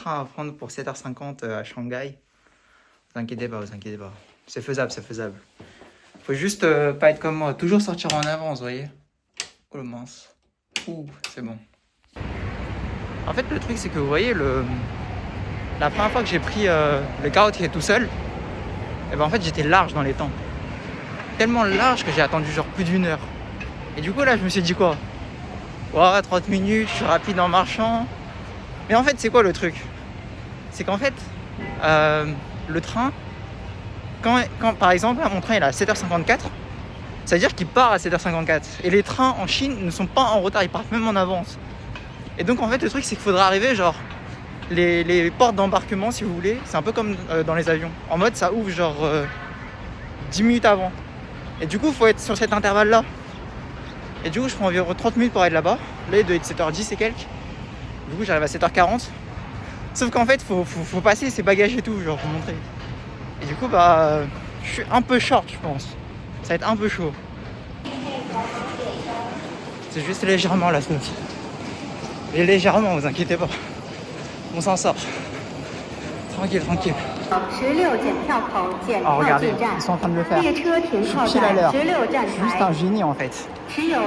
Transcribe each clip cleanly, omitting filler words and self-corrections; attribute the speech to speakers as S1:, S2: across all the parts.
S1: train à prendre pour 7h50 à Shanghai. Vous inquiétez pas, vous inquiétez pas. C'est faisable, c'est faisable. Faut juste pas être comme moi, toujours sortir en avance, vous voyez. Oh le mince. Ouh, c'est bon. En fait, le truc, c'est que vous voyez, la première fois que j'ai pris le karaoké tout seul, et ben en fait, j'étais large dans les temps. Tellement large que j'ai attendu genre plus d'1 heure. Et du coup, là, je me suis dit quoi? Ouais, 30 minutes, je suis rapide en marchant. Mais en fait, c'est quoi le truc? C'est qu'en fait, le train, quand par exemple, là, mon train il est à 7h54, ça veut dire qu'il part à 7h54. Et les trains en Chine ne sont pas en retard, ils partent même en avance. Et donc, en fait, le truc, c'est qu'il faudra arriver, genre, les portes d'embarquement, si vous voulez, c'est un peu comme dans les avions. En mode, ça ouvre, genre, 10 minutes avant. Et du coup, il faut être sur cet intervalle-là. Et du coup, je prends environ 30 minutes pour aller là-bas. Là, il doit être 7h10 et quelques. Du coup, j'arrive à 7h40. Sauf qu'en fait, faut passer ses bagages et tout, genre, pour montrer. Et du coup, bah, je suis un peu short, je pense. Ça va être un peu chaud. C'est juste légèrement la sauce. Et légèrement, vous inquiétez pas. On s'en sort. Tranquille, tranquille. Oh, regardez, ils sont en train de le faire. Je suis pile à l'heure. Juste un génie en fait.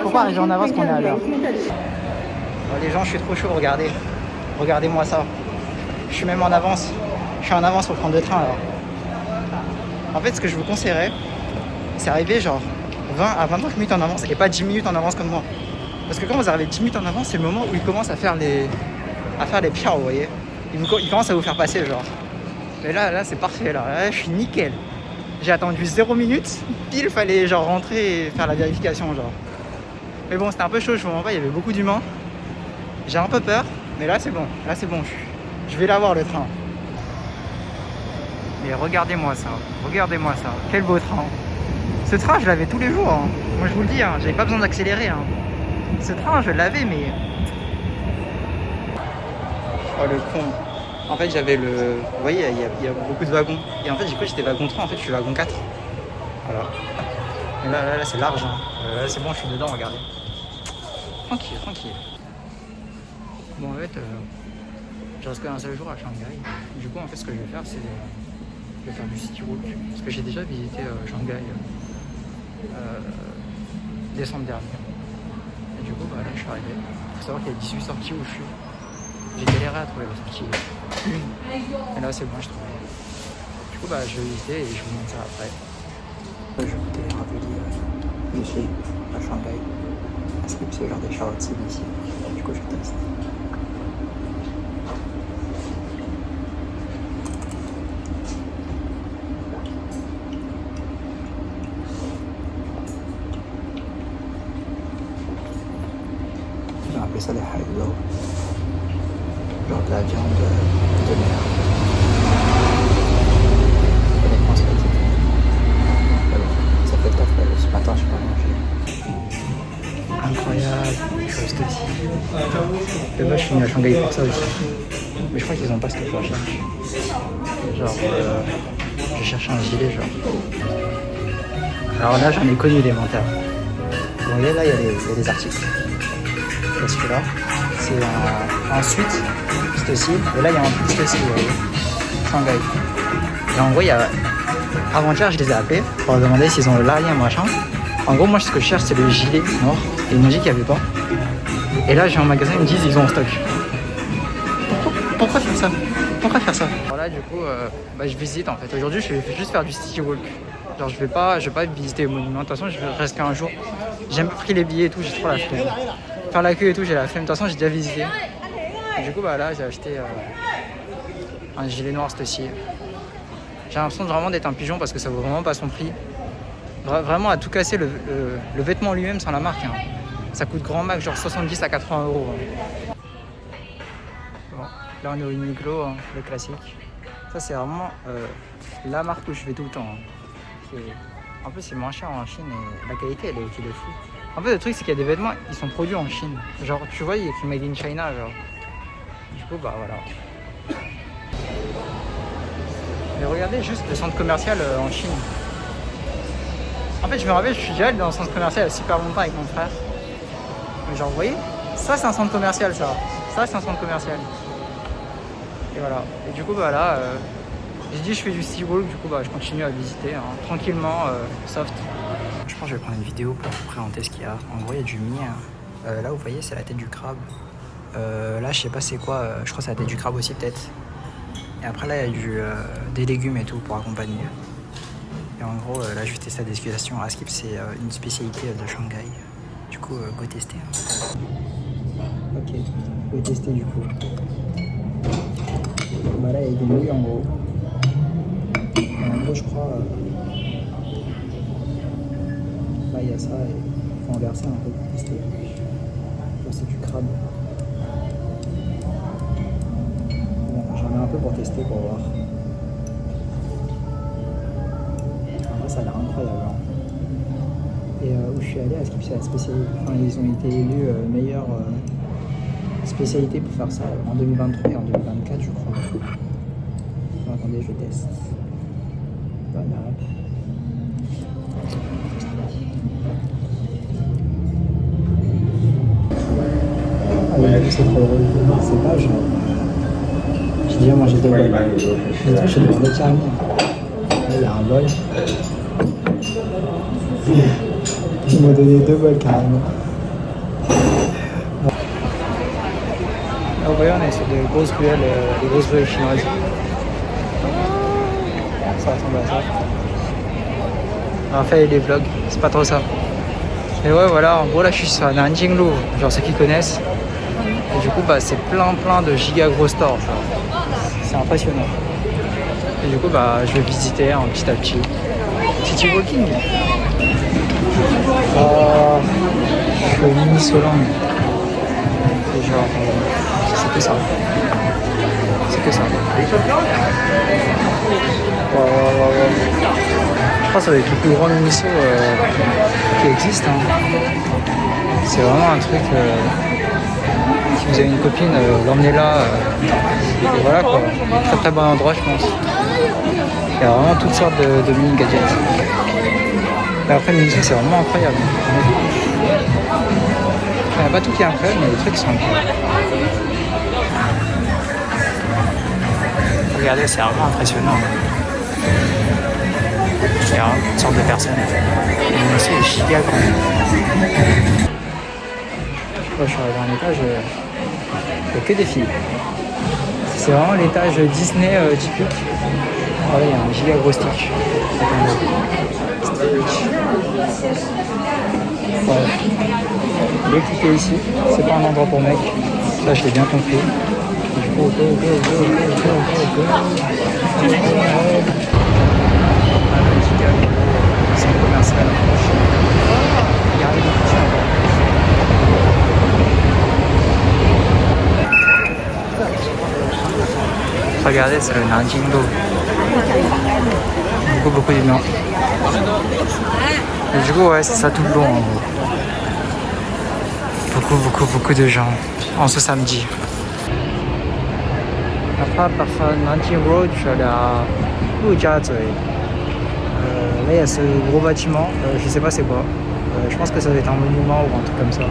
S1: Pourquoi arriver en avance qu'on est à l'heure? Oh, les gens, je suis trop chaud, regardez. Regardez-moi ça. Je suis même en avance. Je suis en avance pour prendre le train alors. En fait, ce que je vous conseillerais, c'est arriver genre 20 à 25 minutes en avance et pas 10 minutes en avance comme moi. Parce que quand vous arrivez 10 minutes en avance, c'est le moment où ils commencent à faire les pierres, vous voyez. Ils commencent à vous faire passer genre. Mais là c'est parfait là, je suis nickel. J'ai attendu 0 minute, pile fallait genre rentrer et faire la vérification genre. Mais bon, c'était un peu chaud, je vous mens pas, il y avait beaucoup d'humains. J'ai un peu peur, mais là c'est bon, je vais l'avoir le train. Mais regardez-moi ça, quel beau train. Ce train je l'avais tous les jours, hein. Moi je vous le dis, hein, j'avais pas besoin d'accélérer. Hein. Ce train je l'avais mais... Oh le con. En fait j'avais le... Vous voyez il y a beaucoup de wagons. Et en fait j'ai cru que j'étais wagon 3, en fait je suis wagon 4. Voilà. Mais là c'est large. Hein. Là c'est bon, je suis dedans, regardez. Tranquille. Bon en fait je reste qu'un seul jour à Shanghai. Du coup en fait ce que je vais faire c'est de faire du city walk. Parce que j'ai déjà visité Shanghai décembre dernier. Et du coup bah, là je suis arrivé. Il faut savoir qu'il y a 18 sorties où je suis. J'ai galéré à trouver la sortie. Et là c'est bon, je trouve. Du coup bah je vais visiter et je vous montre ça après. Je vais goûter les raviolis ici à Shanghai. Est-ce que c'est genre des shawarma ici? Du coup je teste. On va appeler ça des haïlo. Genre de la viande de mer. Honnêtement, c'est pas typique. Mais bon, ça fait le taf là. Ce matin, je suis pas mangé. Incroyable, je reste aussi. De base, je suis venu à Shanghai pour ça aussi. Mais je crois qu'ils ont pas ce que je recherche. Genre, je cherche un gilet, genre. Alors là, j'en ai connu des menteurs. Vous voyez, là, il y a des articles. Et celui-là, c'est en suite. Aussi. Et là il y a un piste aussi, vous voyez, Shanghai. Et en gros, avant-hier, je les ai appelés pour leur demander s'ils ont le larien machin. En gros, moi, ce que je cherche, c'est le gilet noir. Et ils m'ont dit qu'il n'y avait pas. Et là, j'ai un magasin, ils me disent qu'ils ont en stock. Pourquoi faire ça? Voilà, du coup, je visite en fait. Aujourd'hui, je vais juste faire du city walk. Genre, je vais pas visiter les monuments. De toute façon, je vais rester un jour. J'ai même pris les billets et tout, j'ai trop la flemme. Faire la queue et tout, j'ai la flemme. De toute façon, j'ai déjà visité. Et du coup là j'ai acheté un gilet noir cette-ci. J'ai l'impression vraiment d'être un pigeon parce que ça vaut vraiment pas son prix. Vraiment à tout casser, le vêtement lui-même sans la marque. Hein. Ça coûte grand max genre 70 à 80 euros. Hein. Bon, là on est au Uniqlo, hein, le classique. Ça c'est vraiment la marque où je vais tout le temps. Hein. En plus c'est moins cher en Chine et la qualité elle est de fou. En fait le truc c'est qu'il y a des vêtements, ils sont produits en Chine. Genre tu vois il y a écrit Made in China genre. Du coup, bah voilà. Mais regardez juste le centre commercial en Chine. En fait, je me rappelle, je suis déjà allé dans le centre commercial il y a super longtemps avec mon frère. Mais genre, vous voyez, ça c'est un centre commercial, ça. Ça c'est un centre commercial. Et voilà. Et du coup, bah là, j'ai dit je fais du SeaWorld, du coup, bah je continue à visiter hein, tranquillement, soft. Je pense que je vais prendre une vidéo pour vous présenter ce qu'il y a. En gros, il y a du mien. Là, vous voyez, c'est la tête du crabe. Là, je sais pas c'est quoi, je crois que c'est la tête du crabe aussi, peut-être. Et après, là, il y a des légumes et tout pour accompagner. Et en gros, là, je vais tester la dégustation. Askip, c'est une spécialité de Shanghai. Du coup, go tester. Ok, go tester du coup. Bah là, il y a des nouilles en gros. Et en gros, je crois. Là, il y a ça et il faut en verser un peu pour tester. Là, c'est du crabe. Bon, j'en mets un peu pour tester pour voir. En vrai, ça a l'air incroyable. Hein. Et où je suis allé, à Skip, c'est la spécialité. Enfin, ils ont été élus meilleure spécialité pour faire ça en 2023 et en 2024, je crois. Bon, attendez, je teste. Voilà. Ah oui, c'est trop drôle. C'est pas genre. J'ai déjà mangé 2 bols. J'ai demandé carrément. Là, il y a un bol. Il m'a donné 2 bols carrément. Là, vous voyez, on est sur des grosses ruelles chinoises. Ça ressemble à ça. On va faire des vlogs, c'est pas trop ça. Et ouais, voilà, en gros, là, je suis sur Nanjing Lu, genre ceux qui connaissent. Et du coup, bah, c'est plein de giga gros stores. C'est impressionnant. Et du coup, bah, je vais visiter hein, petit à petit. City Walking. Je suis mini Solang. C'est genre. C'est que ça. C'est que ça. Ouais. Je crois que ça va être le plus grand miniso qui existe. Hein. C'est vraiment un truc. Si vous avez une copine, l'emmenez là. Et voilà quoi. Très bon endroit, je pense. Il y a vraiment toutes sortes de mini gadgets. Et après, le miniso, c'est vraiment incroyable. Il n'y a pas tout qui est incroyable, mais les trucs sont incroyables. Regardez, c'est vraiment impressionnant. Il y a toutes sortes de personnes. Le miniso est giga grand. Je suis arrivé à un étage, il n'y a que des filles. C'est vraiment l'étage Disney typique. Voilà, il y a un giga gros Stitch. Ouais. Le cliquer ici, c'est pas un endroit pour mec. Ça, je l'ai bien compris. Du coup, go. C'est un commercial. Regardez les petits encore. Regardez, c'est le Nanjing Lu. Beaucoup de gens. Et du coup, ouais, c'est ça tout le long en gros. Beaucoup de gens en ce samedi. Après, par Nanjing Road, je suis allé à Lujiazui. Là, il y a ce gros bâtiment, je sais pas c'est quoi. Je pense que ça doit être un monument ou un truc comme ça.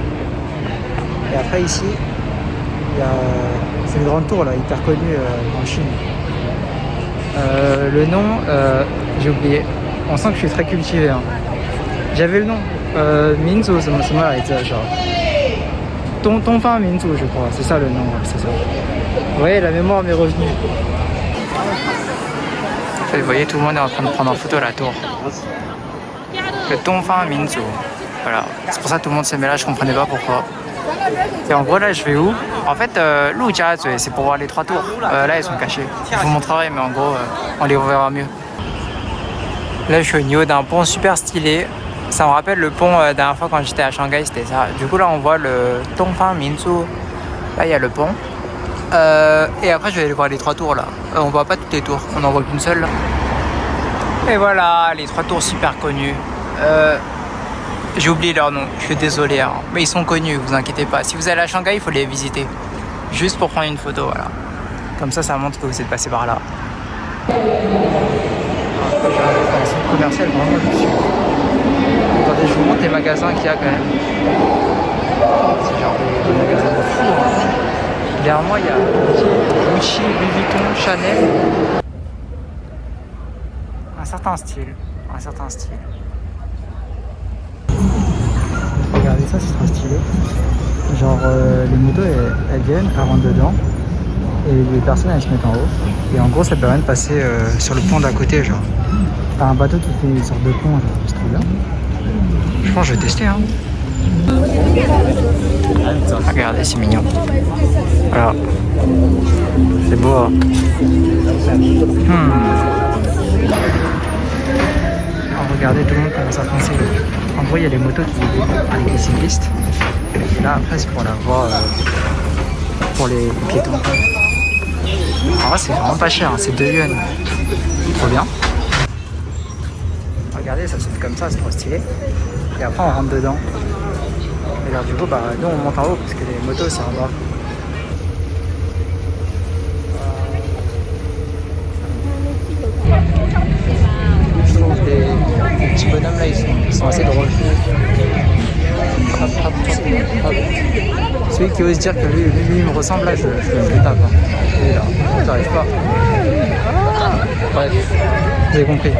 S1: Et après, ici, il y a. C'est une grande tour là, hyper connue en Chine. Le nom, j'ai oublié. On sent que je suis très cultivé. Hein. J'avais le nom. Minzu, c'est moi genre. Dongfang Minzu, je crois. C'est ça le nom, c'est ça. Vous voyez, la mémoire m'est revenue. Vous voyez, tout le monde est en train de prendre en photo la tour. Le Dongfang Minzu. Voilà. C'est pour ça que tout le monde se met là, je comprenais pas pourquoi. Et en gros là je vais où? En fait Lujiazui c'est pour voir les 3 tours. Là elles sont cachées. Je vous montrerai mais en gros on les reverra mieux. Là je suis au niveau d'un pont super stylé. Ça me rappelle le pont la dernière fois quand j'étais à Shanghai, c'était ça. Du coup là on voit le Dongfang Minzu. Là il y a le pont. Et après je vais aller voir les 3 tours là. On voit pas toutes les tours, on en voit qu'une seule là. Et voilà les 3 tours super connues. J'ai oublié leur nom, je suis désolé, hein. Mais ils sont connus, vous inquiétez pas. Si vous allez à Shanghai, il faut les visiter. Juste pour prendre une photo, voilà. Comme ça montre que vous êtes passé par là. C'est un centre commercial vraiment luxueux. Attendez, je vous montre les magasins qu'il y a quand même. C'est genre des magasins de fou. Hein. Derrière moi, il y a Gucci, Louis Vuitton, Chanel. Un certain style. Un certain style. Regardez ça, c'est trop stylé. Genre, les motos, elles viennent, elles rentrent dedans. Et les personnes, elles se mettent en haut. Et en gros, ça permet de passer sur le pont d'à côté, genre. T'as un bateau qui fait une sorte de pont, genre. C'est trop bien. Je pense que je vais tester, hein. Regardez, c'est mignon. Voilà. C'est beau, hein. Alors, regardez, tout le monde commence à foncer. En gros, il y a les motos qui avec les cyclistes. Et là, après, c'est pour la voie pour les piétons. En vrai, c'est vraiment pas cher, hein. C'est 2 yuan. Trop bien. Regardez, ça se fait comme ça, c'est trop stylé. Et après, on rentre dedans. Et alors, du coup, bah, nous, on monte en haut parce que les motos, c'est en bas. Je trouve les petits bonhommes là, ils sont assez drôles. Hop, hop, hop, hop. Celui qui ose dire que lui me ressemble, là, je le tape. Hein. Et là, j'arrive pas. Bref, vous avez compris.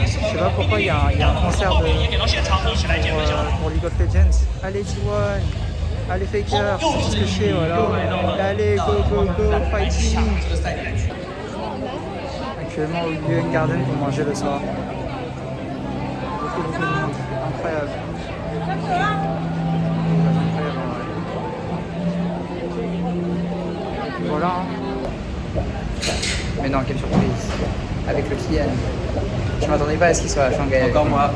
S1: Je sais pas pourquoi il y a un concert pour League of Legends. Allez T1, allez Faker, c'est tout ce que je sais, voilà. Allez, go, fighting. Actuellement au UN Garden pour manger le soir. Beaucoup de monde, incroyable. Voilà. Hein. Mais non, quelle surprise. Avec le Kian. Je m'attendais pas à ce qu'il soit à Shanghai.
S2: Encore moi.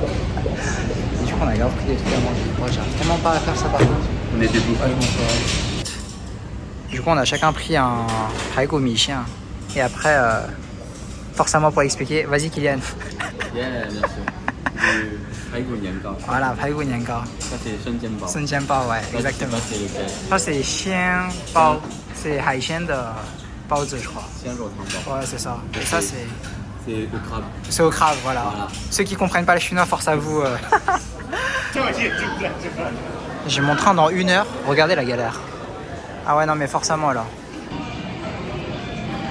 S1: Et du coup, on a grave pris des trucs à manger. Moi, j'arrive vraiment pas à faire ça par contre.
S2: On est debout.
S1: Du coup, on a chacun pris un Haigo Mi-chien. Et après, forcément pour expliquer, vas-y Kylian.
S2: Yeah, bien sûr. Du Haigo Niangao.
S1: Voilà, Haigo Niangao.
S2: Ça, c'est Shenzhen Bao.
S1: Shenzhen Bao, ouais, exactement.
S2: C'est lequel?
S1: Ça, c'est Xian Bao. C'est Haïtian de Baozi, je crois.
S2: Xian Rou Tang Bao.
S1: Ouais, c'est ça. Et ça, c'est.
S2: C'est au crabe.
S1: C'est au crabe, voilà. Ceux qui comprennent pas le chinois, force à vous. J'ai mon train dans 1 heure. Regardez la galère. Ah ouais, non, mais forcément, là.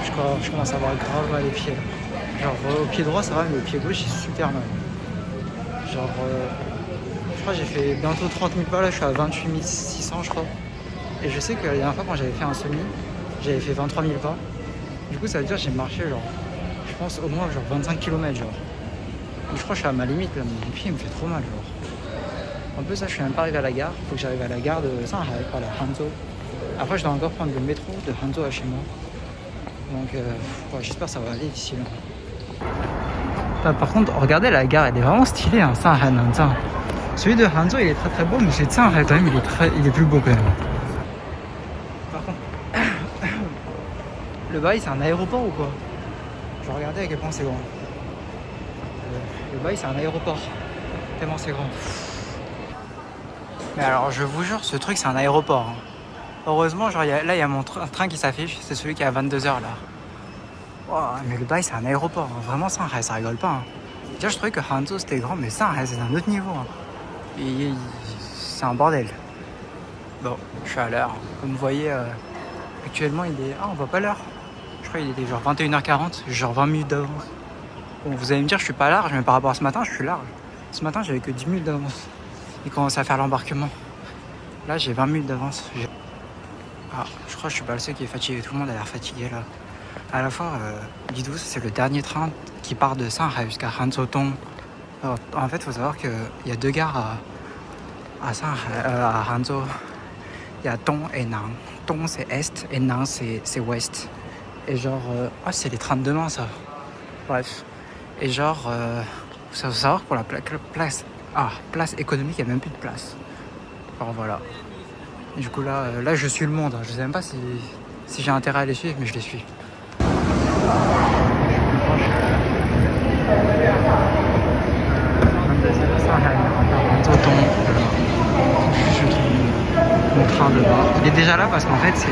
S1: Je commence à avoir grave mal aux pieds. Genre, au pied droit, ça va, mais au pied gauche, j'ai super mal. Genre, je crois que j'ai fait bientôt 30 000 pas. Là, je suis à 28 600, je crois. Et je sais que la dernière fois, quand j'avais fait un semi, j'avais fait 23 000 pas. Du coup, ça veut dire que j'ai marché, genre, je pense au moins genre 25 km, genre. Et je crois que je suis à ma limite, là, mon pied me fait trop mal, genre. En plus, ça, je suis même pas arrivé à la gare. Faut que j'arrive à la gare de Shanghai, par la Hangzhou. Après, je dois encore prendre le métro de Hangzhou à chez moi. Donc, ouais, j'espère que ça va aller d'ici là. Par contre, regardez la gare, elle est vraiment stylée, hein, Shanghai Nanzhang. Celui de Hangzhou, il est très très beau, mais celui de Shanghai, quand même, il est plus beau quand même. Par contre, le bail, c'est un aéroport ou quoi? Je vais regarder à quel point c'est grand. Le bail, c'est un aéroport. Tellement c'est grand. Mais alors, je vous jure, ce truc, c'est un aéroport. Hein. Heureusement, genre, là, il y a mon train qui s'affiche. C'est celui qui est à 22h, là. Wow, mais le bail, c'est un aéroport. Hein. Vraiment, ça rigole pas. Hein. Déjà, je trouvais que Hangzhou, c'était grand, mais ça, c'est d'un autre niveau. Hein. C'est un bordel. Bon, je suis à l'heure. Comme vous voyez, actuellement, il est... Ah, on voit pas l'heure. Je crois qu'il était genre 21h40. Genre 20 minutes d'avance. Bon, vous allez me dire, je suis pas large, mais par rapport à ce matin, je suis large. Ce matin, j'avais que 10 minutes d'avance. Il commence à faire l'embarquement. Là, j'ai 20 minutes d'avance. Ah, je crois que je suis pas le seul qui est fatigué. Tout le monde a l'air fatigué là. À la fois, dites-vous, c'est le dernier train qui part de Shanghai jusqu'à Hanzhou-Tong. En fait, il faut savoir qu'il y a 2 gares à Hangzhou. Il y a Tong et Nang. Tong c'est est et Nang c'est ouest. Et genre, c'est les trains de demain ça. Bref. Et genre, faut savoir que pour la place économique, il n'y a même plus de place. Alors voilà. Et du coup là je suis le monde. Je sais même pas si j'ai intérêt à les suivre, mais je les suis. Mon train de bas. Il est déjà là parce qu'en fait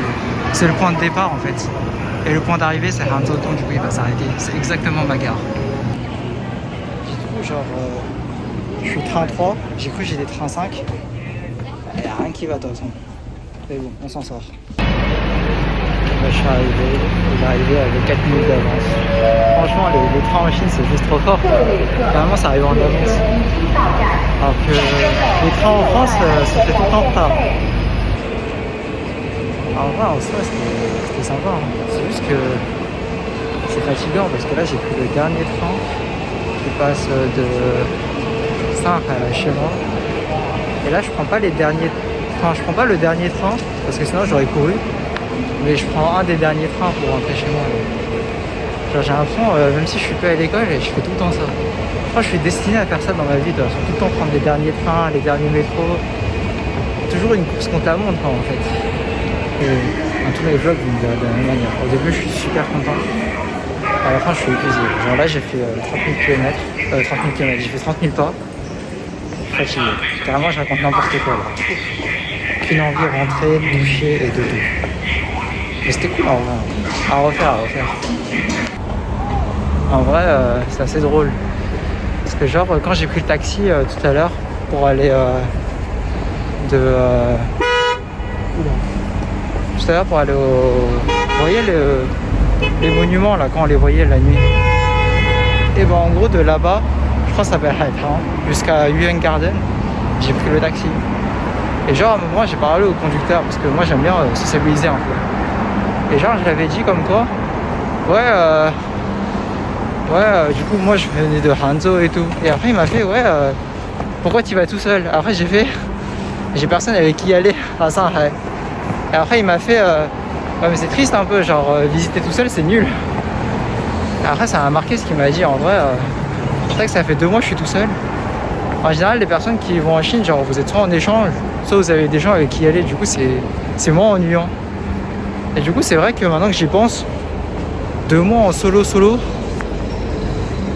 S1: c'est le point de départ en fait. Et le point d'arrivée c'est Hanzhou-Tong, du coup il va s'arrêter. C'est exactement ma gare. Du coup genre je suis train 3, j'ai cru que j'étais train 5. Il n'y a rien qui va de toute façon. Mais bon, on s'en sort. Là, je suis arrivé, il est arrivé avec 4 minutes d'avance. Franchement, les trains en Chine, c'est juste trop fort. Vraiment, ça arrive en avance. Alors que les trains en France, ça fait tout le temps en retard. En vrai, en soi, c'était sympa. Hein. C'est juste que c'est fatigant parce que là, j'ai pris le dernier train qui passe de Saint à chez moi. Et là, je prends pas les derniers. Enfin, je prends pas le dernier train parce que sinon j'aurais couru. Mais je prends un des derniers trains pour rentrer chez moi. Genre, j'ai l'impression, même si je suis pas à l'école, je fais tout le temps ça. Je crois que je suis destiné à faire ça dans ma vie, tout le temps prendre les derniers trains, les derniers métros. Toujours une course contre la montre, quoi, en fait. Et dans tous mes vlogs, vous me verrez de la même manière. Au début, je suis super content. À la fin, je suis épuisé. Genre là, j'ai fait 30 000 km. 30 000 km, j'ai fait 30 000 pas. Je suis fatigué. Carrément, je raconte n'importe quoi là. Qu'une envie, rentrer, doucher et dodo. Mais c'était cool en vrai. À refaire. En vrai, c'est assez drôle. Parce que genre, quand j'ai pris le taxi tout à l'heure pour aller tout à l'heure pour aller au... Vous voyez les monuments là, quand on les voyait la nuit. Et ben en gros, de là-bas, je crois que ça s'appelle Haifa, jusqu'à Yuan Garden, j'ai pris le taxi. Et genre, à un moment, j'ai parlé au conducteur, parce que moi, j'aime bien sociabiliser un peu. Et genre, je l'avais dit comme quoi, du coup, moi, je venais de Hanzhou et tout. Et après, il m'a fait, pourquoi tu vas tout seul? Après, j'ai personne avec qui y aller à Shanghai. Et après, il m'a fait, mais c'est triste un peu, genre, visiter tout seul, c'est nul. Et après, ça m'a marqué ce qu'il m'a dit, en vrai, c'est vrai que ça fait 2 mois que je suis tout seul. En général, les personnes qui vont en Chine, genre, vous êtes soit en échange, soit vous avez des gens avec qui y aller, du coup, c'est moins ennuyant. Et du coup, c'est vrai que maintenant que j'y pense, 2 mois en solo,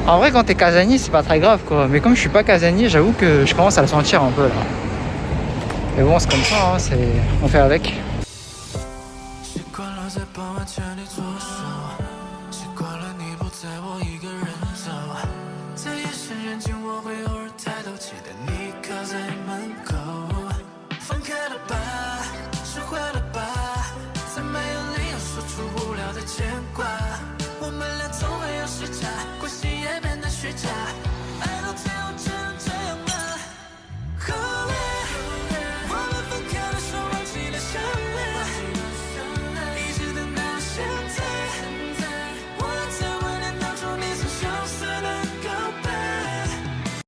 S1: en vrai, quand t'es casanier, c'est pas très grave, quoi. Mais comme je suis pas casanier, j'avoue que je commence à le sentir un peu, là. Mais bon, c'est comme ça, hein, on fait avec.